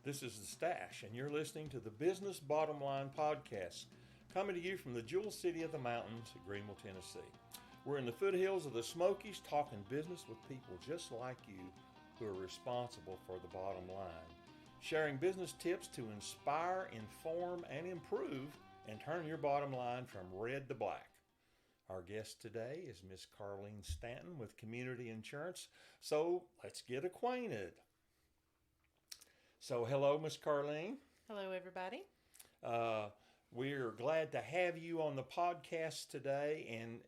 This is The Stash, and you're listening to the Business Bottom Line Podcast, coming to you from the Jewel City of the Mountains at Greenville, Tennessee. We're in the foothills of the Smokies talking business with people just like you who are responsible for the bottom line, sharing business tips to inspire, inform, and improve, and turn your bottom line from red to black. Our guest today is Miss Carlene Stanton with Community Insurance, so let's get acquainted. So hello, Miss Carlene. Hello, everybody. We're glad to have you on the podcast today, and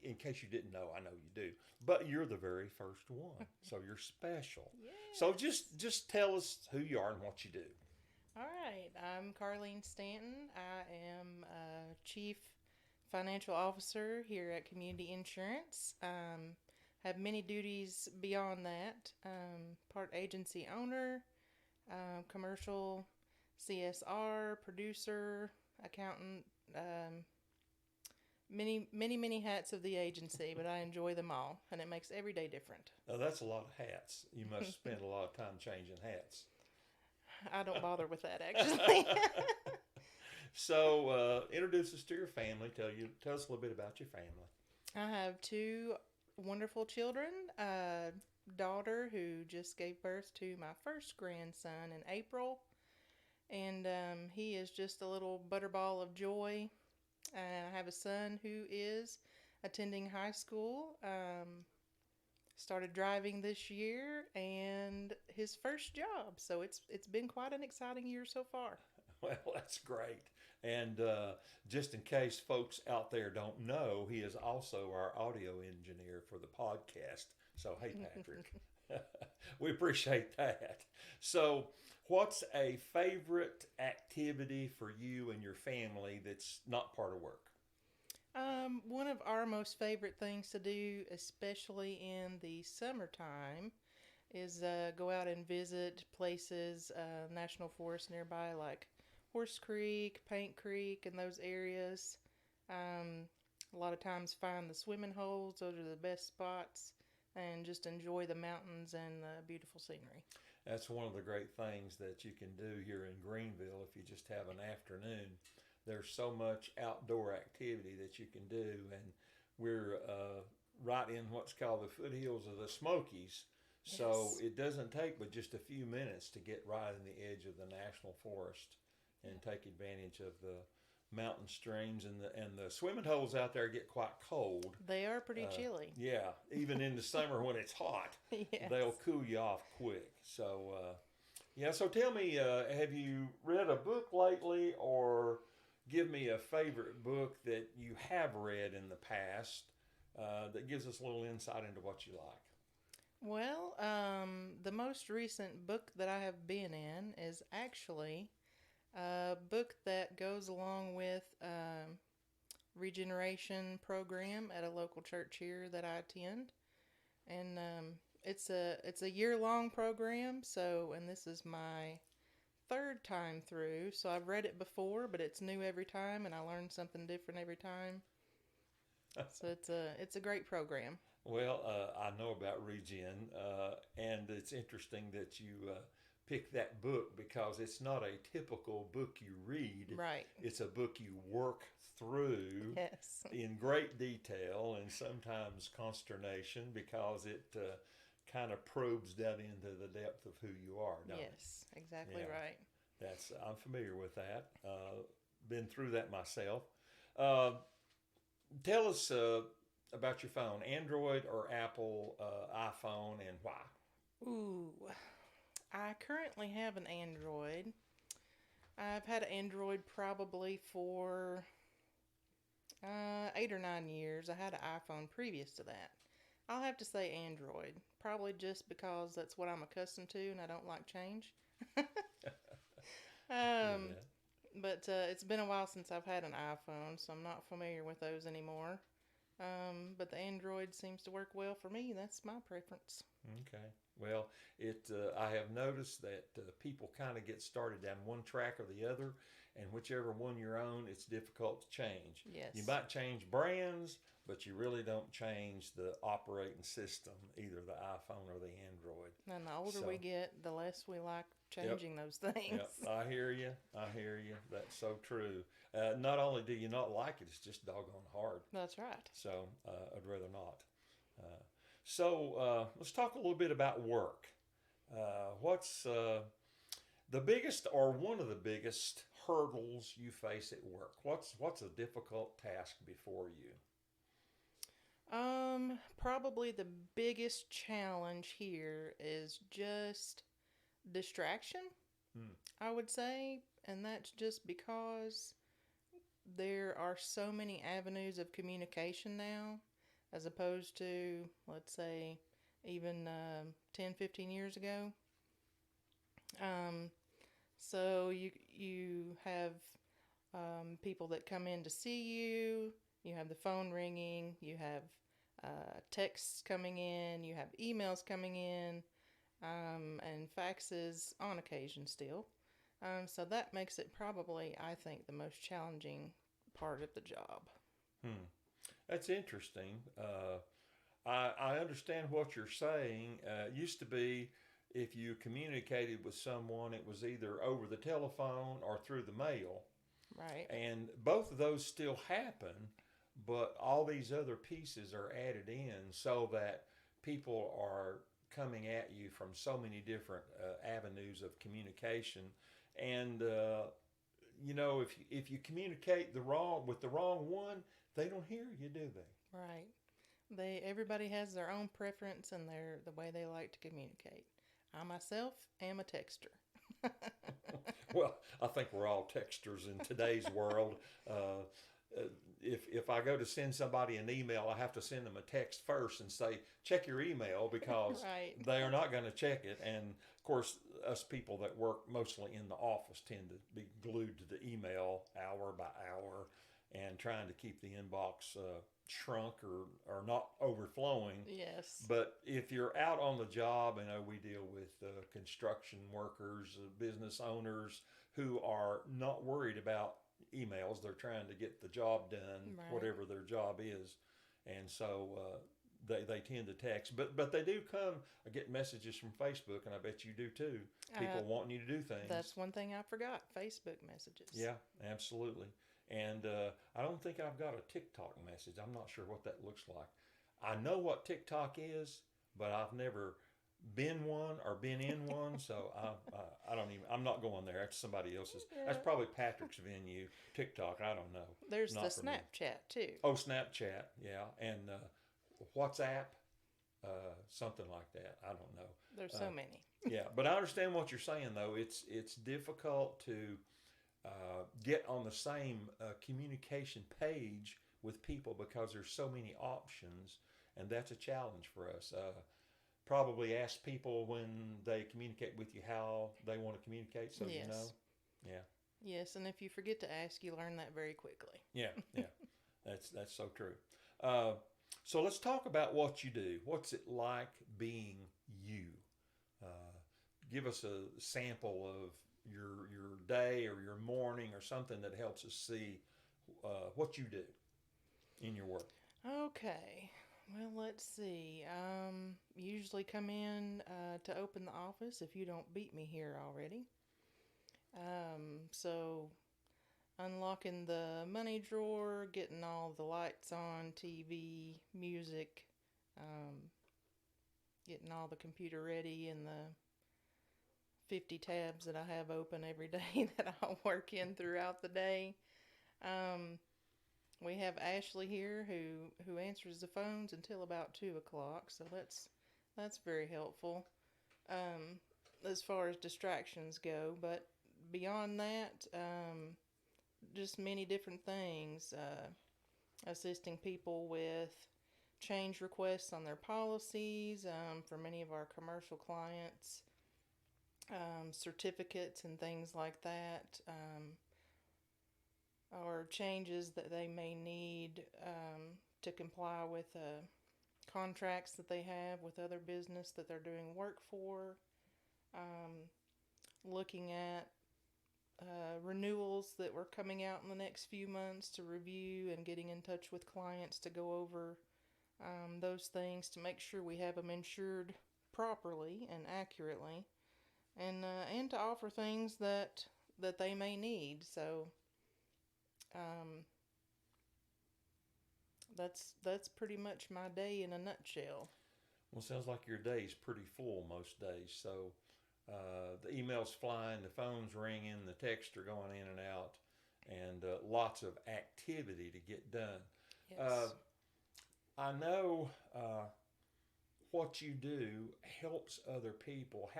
in case you didn't know, I know you do, but you're the very first one, so you're special. Yes. So just tell us who you are and what you do. All right. I'm Carlene Stanton. I am Chief Financial Officer here at Community Insurance. Have many duties beyond that. Part agency owner, commercial CSR, producer, accountant, many hats of the agency, but I enjoy them all, and it makes every day different. Now, that's a lot of hats. You must spend a lot of time changing hats. I don't bother with that, actually. So, introduce us to your family. Tell us a little bit about your family. I have two wonderful children. A daughter who just gave birth to my first grandson in April, and he is just a little butterball of joy. I have a son who is attending high school, started driving this year, and his first job. So it's been quite an exciting year so far. Well, that's great. And just in case folks out there don't know, he is also our audio engineer for the podcast. So, hey, Patrick, we appreciate that. So, what's a favorite activity for you and your family that's not part of work? One of our most favorite things to do, especially in the summertime, is go out and visit places, national forests nearby, like Horse Creek, Paint Creek, and those areas. A lot of times find the swimming holes. Those are the best spots, and just enjoy the mountains and the beautiful scenery. That's one of the great things that you can do here in Greenville if you just have an afternoon. There's so much outdoor activity that you can do, and we're right in what's called the foothills of the Smokies. So Yes. it doesn't take but just a few minutes to get right in the edge of the national forest and take advantage of the mountain streams, and the swimming holes out there get quite cold. They are pretty chilly. Yeah, even in the summer when it's hot, Yes. they'll cool you off quick. So, so tell me, have you read a book lately, or give me a favorite book that you have read in the past that gives us a little insight into what you like? Well, the most recent book that I have been in is actually a book that goes along with regeneration program at a local church here that I attend, and it's a year-long program. So, and this is my third time through. So I've read it before, but it's new every time, and I learn something different every time. So it's a great program. Well, I know about Regen, and it's interesting that you pick that book because it's not a typical book you read. Right. It's a book you work through Yes. in great detail and sometimes consternation because it kind of probes down into the depth of who you are, don't it? Yes, exactly Yeah. right. I'm familiar with that. Been through that myself. Tell us about your phone, Android or Apple iPhone, and why? Ooh, I currently have an Android. I've had an Android probably for 8 or 9 years. I had an iPhone previous to that. I'll have to say Android, probably just because that's what I'm accustomed to and I don't like change. But it's been a while since I've had an iPhone, so I'm not familiar with those anymore. But the Android seems to work well for me. That's my preference. Okay. Well, I have noticed that people kind of get started down one track or the other, and whichever one you're on, it's difficult to change. Yes. You might change brands, but you really don't change the operating system, either the iPhone or the Android. And the older So, we get, the less we like changing those things. yep, I hear you. I hear you. That's so true. Not only do you not like it, it's just doggone hard. That's right. So I'd rather not. Let's talk a little bit about work. What's the biggest or one of the biggest hurdles you face at work? What's a difficult task before you? Probably the biggest challenge here is just distraction, I would say, and that's just because there are so many avenues of communication now, as opposed to, let's say, even 10, 15 years ago. Um, so you have people that come in to see you. You have the phone ringing. You have texts coming in. You have emails coming in, and faxes on occasion still. So that makes it probably, I think, the most challenging part of the job. That's interesting. I understand what you're saying. It used to be if you communicated with someone, it was either over the telephone or through the mail. Right. And both of those still happen, but all these other pieces are added in so that people are coming at you from so many different avenues of communication. And if you communicate with the wrong one, they don't hear you, do they? Right. Everybody has their own preference and the way they like to communicate. I myself am a texter. Well, I think we're all texters in today's world. If I go to send somebody an email, I have to send them a text first and say, check your email, because Right. they are not going to check it. And of course, us people that work mostly in the office tend to be glued to the email hour by hour and trying to keep the inbox shrunk or not overflowing. Yes. But if you're out on the job, we deal with construction workers, business owners who are not worried about emails. They're trying to get the job done, Right. whatever their job is. And so they tend to text. But they do come. I get messages from Facebook, and I bet you do too. People wanting you to do things. That's one thing I forgot, Facebook messages. Yeah, absolutely. And I don't think I've got a TikTok message. I'm not sure what that looks like. I know what TikTok is, but I've never been one or been in one, so I don't even. I'm not going there. That's somebody else's. Yeah. That's probably Patrick's venue. TikTok. I don't know. There's Not the for me. Snapchat too. Oh, Snapchat. Yeah, and WhatsApp. Something like that. I don't know. There's so many. Yeah, but I understand what you're saying, though. It's difficult to get on the same communication page with people because there's so many options, and that's a challenge for us. Probably ask people when they communicate with you how they want to communicate, so Yes. you know. Yeah. Yes, and if you forget to ask, you learn that very quickly. Yeah. That's so true. So let's talk about what you do. What's it like being you? Give us a sample of your day or your morning or something that helps us see what you do in your work. Okay. Well, let's see. Usually come in to open the office if you don't beat me here already. So unlocking the money drawer, getting all the lights on, TV, music, getting all the computer ready and the 50 tabs that I have open every day that I'll work in throughout the day. We have Ashley here who answers the phones until about 2 o'clock, so that's very helpful as far as distractions go. But beyond that, just many different things. Assisting people with change requests on their policies for many of our commercial clients, certificates and things like that. Or changes that they may need to comply with contracts that they have with other business that they're doing work for. Looking at renewals that were coming out in the next few months to review, and getting in touch with clients to go over those things to make sure we have them insured properly and accurately, and to offer things that they may need. So um, that's pretty much my day in a nutshell. Well, it sounds like your day's pretty full most days. So the emails flying, the phone's ringing, the texts are going in and out, and lots of activity to get done. Uh, Yes. I know what you do helps other people.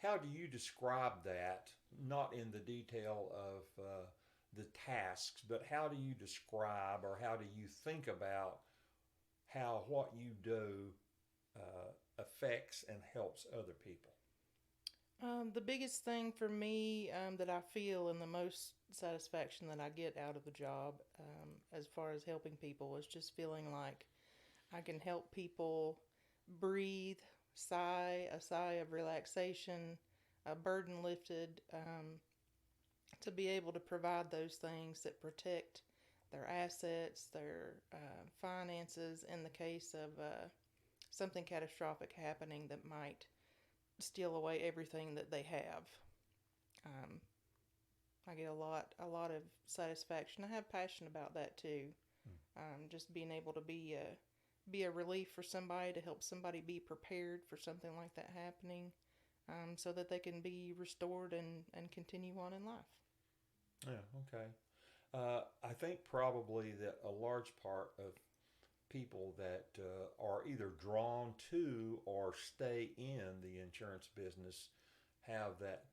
How do you describe that? Not in the detail of the tasks, but how do you describe, or how do you think about how what you do affects and helps other people? The biggest thing for me that I feel, and the most satisfaction that I get out of the job, as far as helping people, is just feeling like I can help people breathe, a sigh of relaxation, a burden lifted, to be able to provide those things that protect their assets, their finances in the case of something catastrophic happening that might steal away everything that they have. Um, I get a lot of satisfaction. I have passion about that too. Just being able to be a relief for somebody, to help somebody be prepared for something like that happening, so that they can be restored and continue on in life. Yeah, okay. I think probably that a large part of people that are either drawn to or stay in the insurance business have that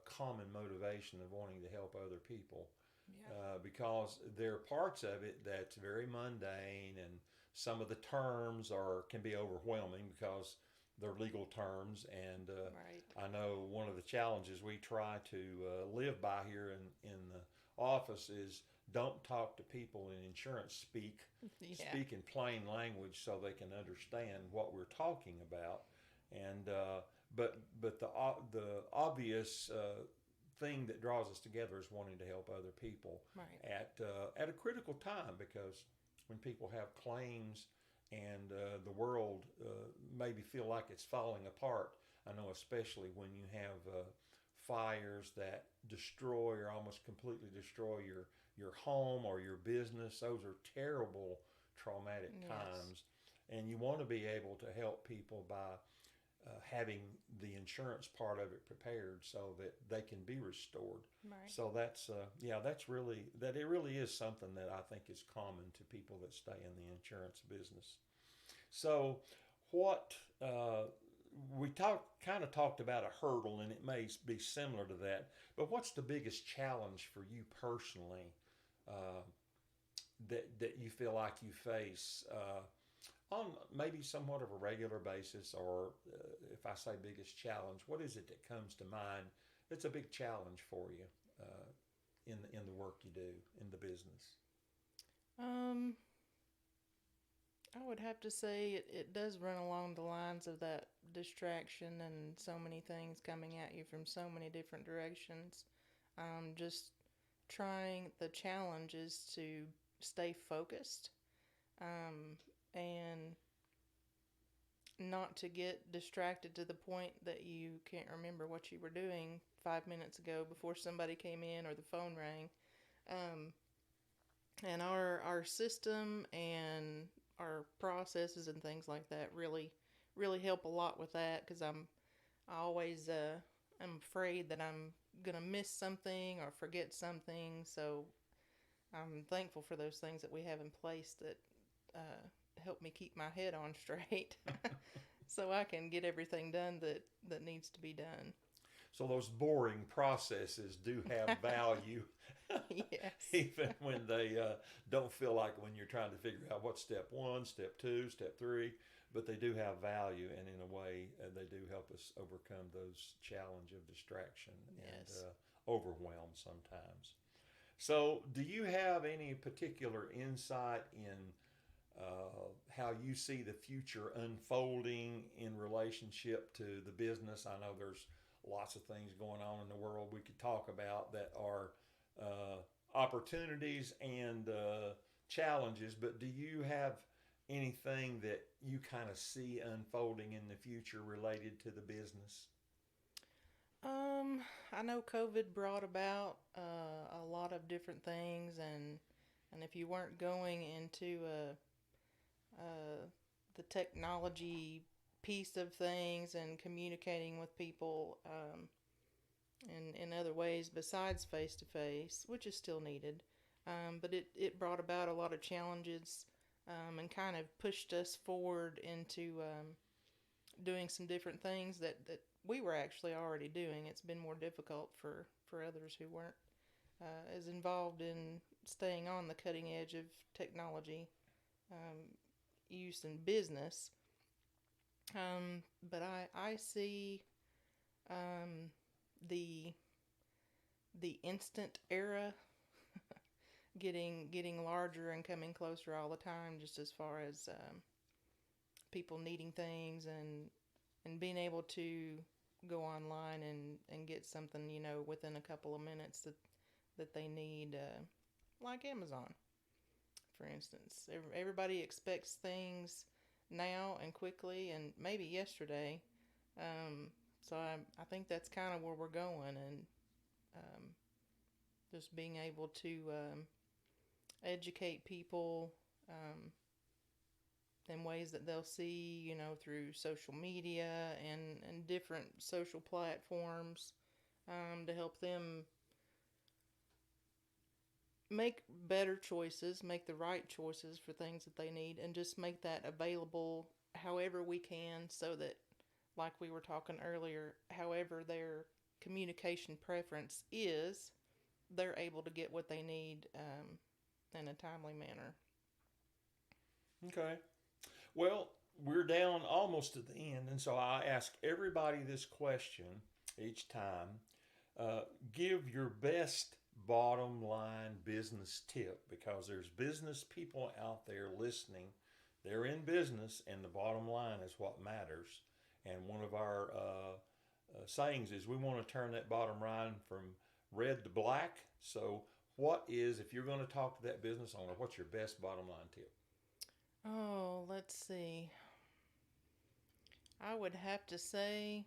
common motivation of wanting to help other people, Yeah. because there are parts of it that's very mundane, and some of the terms are can be overwhelming because they're legal terms. And Right. I know one of the challenges we try to live by here in the office is don't talk to people in insurance speak. Yeah. Speak in plain language so they can understand what we're talking about. And but the obvious thing that draws us together is wanting to help other people Right. at a critical time, because when people have claims and the world maybe feel like it's falling apart. I know especially when you have fires that destroy or almost completely destroy your home or your business. Those are terrible, traumatic Yes. times, and you want to be able to help people by having the insurance part of it prepared so that they can be restored. Right. So that's yeah, that's really that it really is something that I think is common to people that stay in the insurance business. So what we kind of talked about a hurdle, and it may be similar to that. But what's the biggest challenge for you personally uh, that you feel like you face on maybe somewhat of a regular basis, or if I say biggest challenge, what is it that comes to mind? It's a big challenge for you in the work you do in the business. Um, I would have to say it does run along the lines of that distraction and so many things coming at you from so many different directions. Just trying, the challenge is to stay focused, um, and not to get distracted to the point that you can't remember what you were doing 5 minutes ago before somebody came in or the phone rang. Um, and our system and our processes and things like that really help a lot with that, because I always I'm afraid that I'm gonna miss something or forget something. So I'm thankful for those things that we have in place that help me keep my head on straight, so I can get everything done that needs to be done. So those boring processes do have value, Yes. even when they don't feel like when you're trying to figure out what's step one, step two, step three. But they do have value, and in a way, they do help us overcome those challenge of distraction and Yes. overwhelm sometimes. So, do you have any particular insight in how you see the future unfolding in relationship to the business? I know there's lots of things going on in the world we could talk about that are opportunities and challenges. But do you have anything that you kind of see unfolding in the future related to the business? I know COVID brought about a lot of different things, and if you weren't going into the technology piece of things and communicating with people in other ways besides face to face, which is still needed, but it brought about a lot of challenges and kind of pushed us forward into doing some different things that we were actually already doing. It's been more difficult for others who weren't as involved in staying on the cutting edge of technology use in business. But I see the instant era getting larger and coming closer all the time, just as far as people needing things and being able to go online and get something, within a couple of minutes that they need, like Amazon, for instance. Everybody expects things now and quickly and maybe yesterday. So I think that's kind of where we're going, and just being able to educate people in ways that they'll see, through social media and different social platforms to help them make better choices, make the right choices for things that they need, and just make that available however we can, so that, like we were talking earlier, however their communication preference is, they're able to get what they need in a timely manner. Okay. Well, we're down almost to the end, and so I ask everybody this question each time. Give your best bottom line business tip, because there's business people out there listening. They're in business, and the bottom line is what matters. And one of our sayings is we want to turn that bottom line from red to black. So what is, if you're going to talk to that business owner, what's your best bottom line tip? Oh, let's see. I would have to say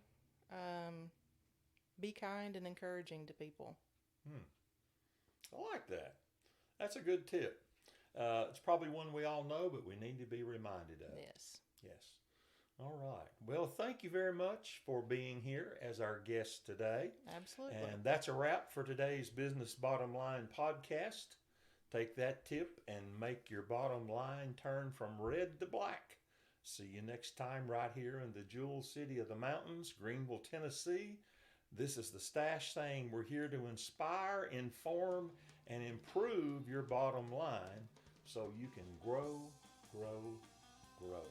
be kind and encouraging to people. I like that. That's a good tip. It's probably one we all know, but we need to be reminded of. Yes. Yes. All right. Well, thank you very much for being here as our guest today. Absolutely. And that's a wrap for today's Business Bottom Line podcast. Take that tip and make your bottom line turn from red to black. See you next time right here in the Jewel City of the Mountains, Greenville, Tennessee. This is the Stash saying we're here to inspire, inform, and improve your bottom line so you can grow, grow, grow.